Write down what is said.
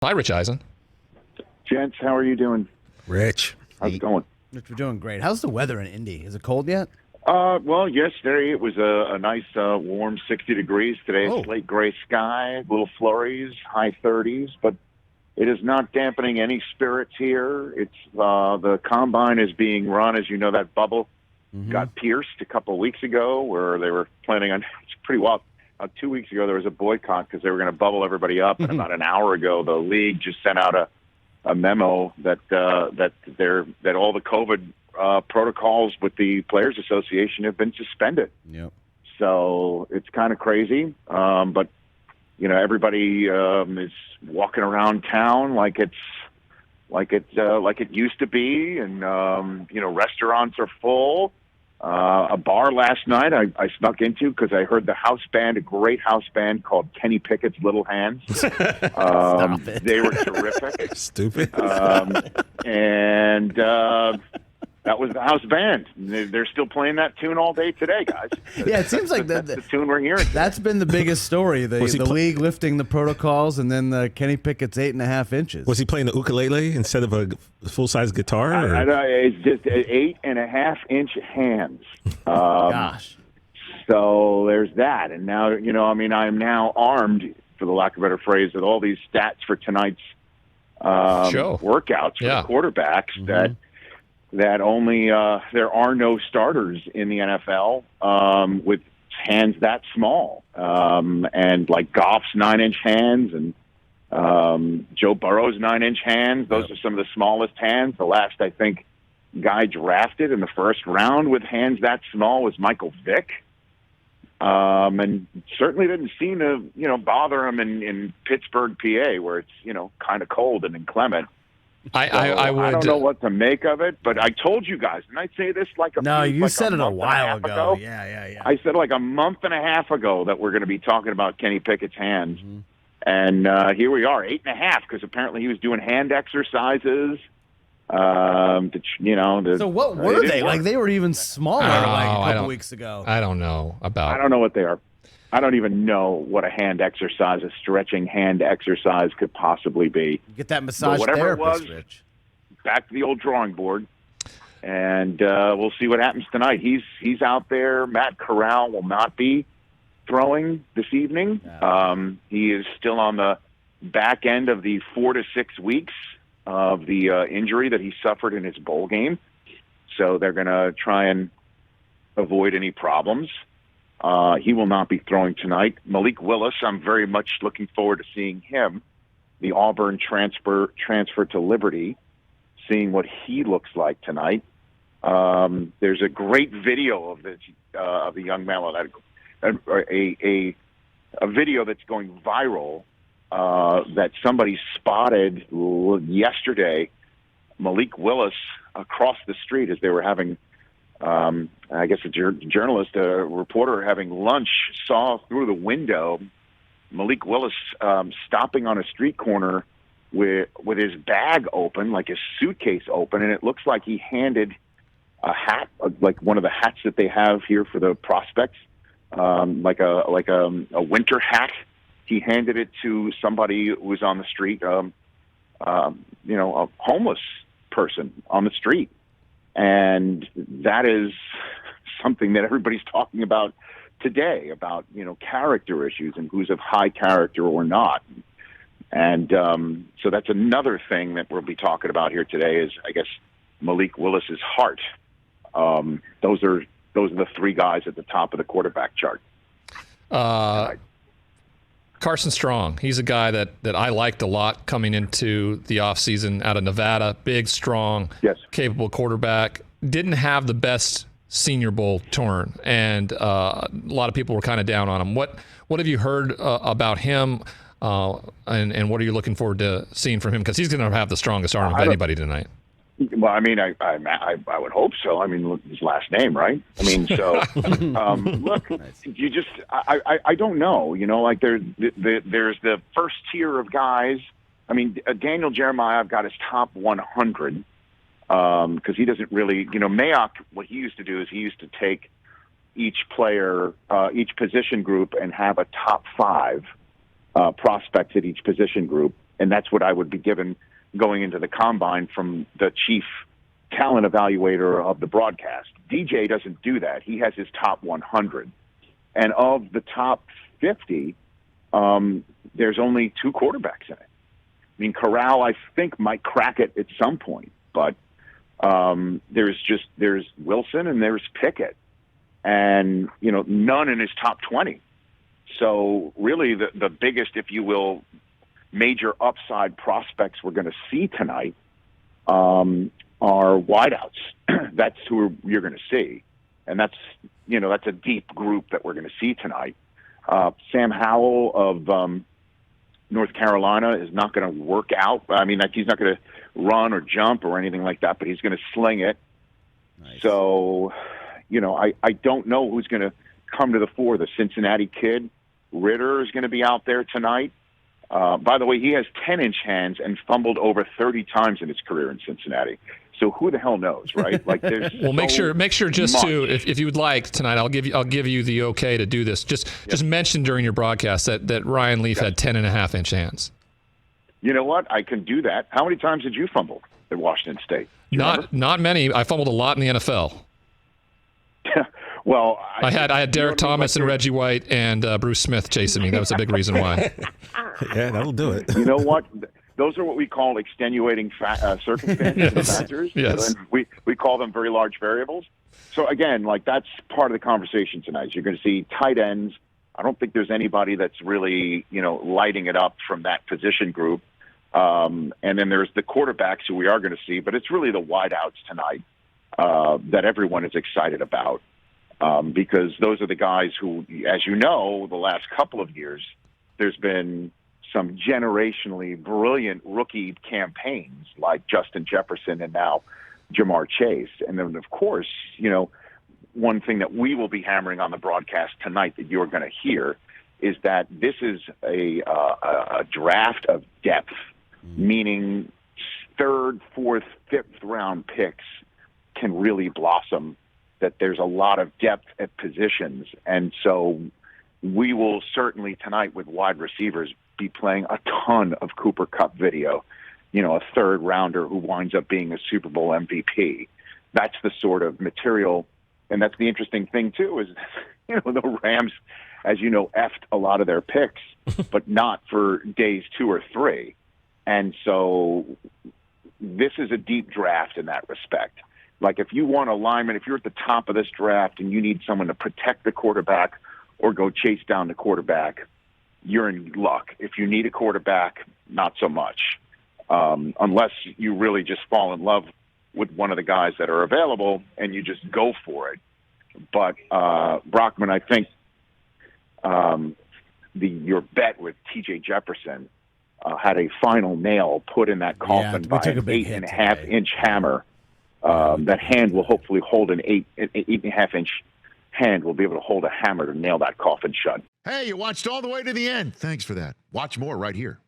Hi, Rich Eisen. Gents, how are you doing? Rich. How's it going? Rich, we're doing great. How's the weather in Indy? Is it cold yet? Well, yesterday it was a nice warm 60 degrees. Today it's slate gray sky, little flurries, high 30s, but it is not dampening any spirits here. It's the combine is being run, as you know, that bubble got pierced a couple of weeks ago where they were planning on, it's pretty wild. 2 weeks ago there was a boycott because they were going to bubble everybody up, and about an hour ago the league just sent out a memo that all the COVID protocols with the Players Association have been suspended. Yep. So it's kind of crazy, but you know everybody is walking around town like it used to be, and you know restaurants are full. A bar last night I snuck into because I heard the house band, a great house band called Kenny Pickett's Little Hands. They were terrific. Stupid. And that was the house band. They're still playing that tune all day today, guys. Yeah, it seems like that's the tune we're hearing. That's been the biggest story. The league lifting the protocols, and then the Kenny Pickett's 8.5 inches. Was he playing the ukulele instead of a full-size guitar? I know, it's just 8.5 inch hands. Gosh. So there's that. And now, you know, I mean, I'm now armed, for the lack of a better phrase, with all these stats for tonight's workouts for the quarterbacks that only there are no starters in the NFL with hands that small. And like Goff's 9-inch hands and Joe Burrow's 9-inch hands. Those are some of the smallest hands. The last, I think, guy drafted in the first round with hands that small was Michael Vick. And certainly didn't seem to, you know, bother him in Pittsburgh, PA, where it's, you know, kind of cold and inclement. I don't know what to make of it, but I told you guys, and I say this you said it a while ago. Yeah. I said like a month and a half ago that we're going to be talking about Kenny Pickett's hands, and here we are, 8.5, because apparently he was doing hand exercises. So what were they? Like they were even smaller a couple weeks ago. I don't know about. I don't know what they are. I don't even know what a hand exercise, a stretching hand exercise could possibly be. You get that massage therapist, Rich. Back to the old drawing board, and we'll see what happens tonight. He's out there. Matt Corral will not be throwing this evening. He is still on the back end of the 4 to 6 weeks of the injury that he suffered in his bowl game. So they're going to try and avoid any problems. He will not be throwing tonight. Malik Willis, I'm very much looking forward to seeing him, the Auburn transfer to Liberty, seeing what he looks like tonight. There's a great video of the young man, a video that's going viral that somebody spotted yesterday. Malik Willis across the street as they were having. I guess a reporter having lunch saw through the window Malik Willis stopping on a street corner with his bag open, like his suitcase open, and it looks like he handed a hat, like one of the hats that they have here for the prospects, like a winter hat. He handed it to somebody who was on the street, a homeless person on the street. And that is something that everybody's talking about today, about, you know, character issues and who's of high character or not. And so that's another thing that we'll be talking about here today is, I guess, Malik Willis's heart. Those are the three guys at the top of the quarterback chart. Carson Strong, he's a guy that I liked a lot coming into the offseason out of Nevada. Big, strong, capable quarterback. Didn't have the best Senior Bowl turn, and a lot of people were kind of down on him. What have you heard about him, and what are you looking forward to seeing from him? Because he's going to have the strongest arm of anybody tonight. Well, I mean, I would hope so. I mean, look, his last name, right? I mean, so look, you just I don't know. You know, like there's the first tier of guys. I mean, Daniel Jeremiah, I've got his top 100 because he doesn't really, you know, Mayock. What he used to do is he used to take each player, each position group, and have a top 5 prospects at each position group. And that's what I would be given going into the combine from the chief talent evaluator of the broadcast. DJ doesn't do that. He has his top 100. And of the top 50, there's only 2 quarterbacks in it. I mean, Corral, I think, might crack it at some point, but there's Wilson and there's Pickett, and none in his top 20. So really, the biggest, if you will, major upside prospects we're going to see tonight are wideouts. That's who you're going to see, and that's a deep group that we're going to see tonight. Sam Howell of North Carolina is not going to work out. I mean, he's not going to run or jump or anything like that, but he's going to sling it. Nice. So, I don't know who's going to come to the fore. The Cincinnati kid, Ritter, is going to be out there tonight. By the way, he has 10-inch hands and fumbled over 30 times in his career in Cincinnati. So who the hell knows, right? Like, there's well, make sure just much. To if you would like tonight, I'll give you the okay to do this. Just mention during your broadcast that Ryan Leaf had 10.5-inch hands. You know what? I can do that. How many times did you fumble at Washington State? Not many. I fumbled a lot in the NFL. Well, I had Derek Thomas and Reggie White and Bruce Smith chasing me. That was a big reason why. Yeah, that'll do it. You know what? Those are what we call extenuating circumstances for factors. Yes. And we call them very large variables. So, again, that's part of the conversation tonight. You're going to see tight ends. I don't think there's anybody that's really, lighting it up from that position group. And then there's the quarterbacks who we are going to see. But it's really the wideouts tonight that everyone is excited about because those are the guys who, as you know, the last couple of years, there's been some generationally brilliant rookie campaigns like Justin Jefferson and now Jamar Chase. And then, of course, one thing that we will be hammering on the broadcast tonight that you're going to hear is that this is a draft of depth, meaning 3rd, 4th, 5th round picks can really blossom, that there's a lot of depth at positions. And so we will certainly tonight with wide receivers be playing a ton of Cooper Kupp video, a 3rd rounder who winds up being a Super Bowl MVP. That's the sort of material. And that's the interesting thing too, is, the Rams, as you know, effed a lot of their picks, but not for days 2 or 3. And so this is a deep draft in that respect. Like, if you want a lineman, if you're at the top of this draft and you need someone to protect the quarterback or go chase down the quarterback, you're in luck. If you need a quarterback, not so much, unless you really just fall in love with one of the guys that are available and you just go for it. But Brockman, I think your bet with T.J. Jefferson had a final nail put in that coffin by an 8.5-inch hammer. That hand will hopefully hold an 8.5-inch hand will be able to hold a hammer to nail that coffin shut. Hey, you watched all the way to the end. Thanks for that. Watch more right here.